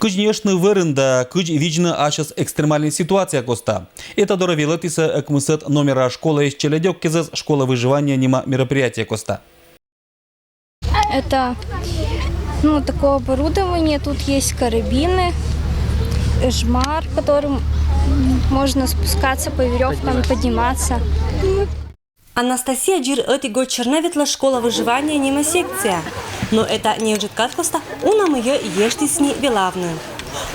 Конечно, вырында, видно, сейчас экстремальная ситуация коста. Это доровело тиса экмысет номера школы из Челядек, кезес школа выживания нема мероприятия коста. Это такое оборудование. Тут есть карабины, жмар, которым можно спускаться по веревкам и подниматься. Анастасия Джир эти год черновитла школа выживания нема секция. Но это не ужиткат коста, унам ее ешти с ней белавны.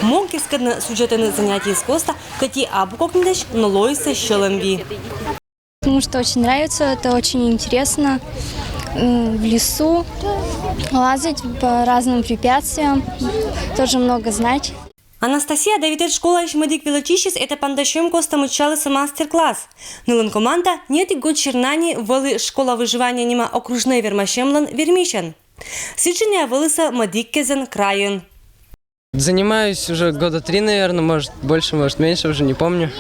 Монки скадны сюжетные занятия из коста, кати абукокнидеш, но лоиса щеломви. Потому что очень нравится, это очень интересно. В лесу лазать по разным препятствиям, тоже много знать. Анастасия Давидет школа из медик величищес это пандашем коста мучалася мастер-класс. Нылын команда нет и год чернани вели школа выживания нема окружной вермашемлан вермишен. Сичиня велися медик кезен краен. Занимаюсь уже года 3, наверное, может больше, может меньше, уже не помню.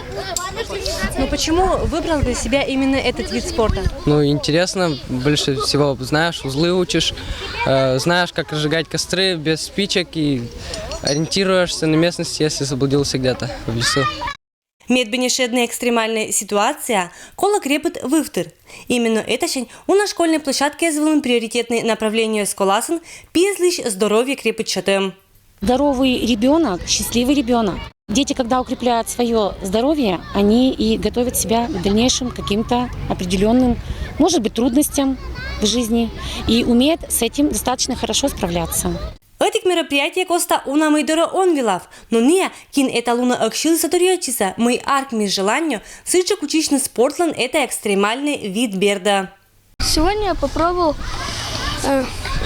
Но почему выбрал для себя именно этот вид спорта? Интересно, больше всего знаешь, узлы учишь, знаешь, как разжигать костры без спичек и ориентируешься на местности, если заблудился где-то в лесу. Медбенешедная экстремальная ситуация, кола крепит вывтыр. Именно это шень у на школьной площадке звелен приоритетное направление сколасын, пизлищ здоровье крепит шатем. Здоровый ребенок, счастливый ребенок. Дети, когда укрепляют свое здоровье, они и готовят себя к дальнейшим каким-то определенным, может быть, трудностям в жизни и умеют с этим достаточно хорошо справляться. Этих мероприятий коста уна мейдора он вилав, но не кин это луна акшилса торьячиса, мой арк ми желанию, сычек учичный спортлан это экстремальный вид берда. Сегодня я попробовал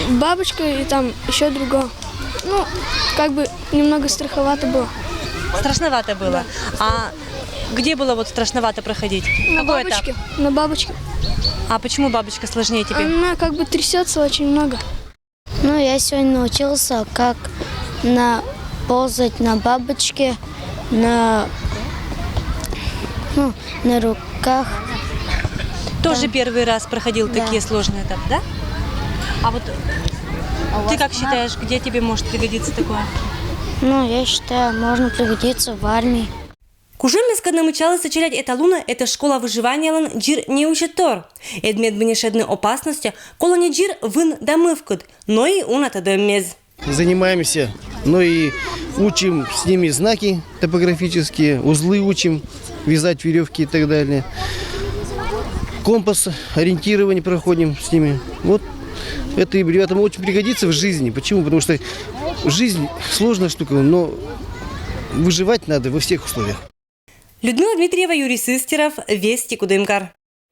бабочка и там еще другое. Немного страшновато было. Страшновато было? Да. А где было страшновато проходить? На бабочке. На бабочке. А почему бабочка сложнее тебе? Она трясется очень много. Я сегодня научился, как ползать на бабочке, на руках. Тоже первый раз проходил такие сложные этапы, да? А ты как считаешь, где тебе может пригодиться такое? Я считаю, можно пригодиться в армии. Кужемес, когда мчалась сочелять эта луна, это школа выживания лан джир не учит тор. Эдмет бенешедны опасности, кола не джир вын дамывкут, но и уната дамез. Занимаемся, и учим с ними знаки топографические, узлы учим, вязать веревки и так далее. Компас, ориентирование проходим с ними. Это и ребятам очень пригодится в жизни. Почему? Потому что жизнь сложная штука, но выживать надо во всех условиях. Людмила Дмитриева, Юрий Сыстеров, Вести Кудымкар.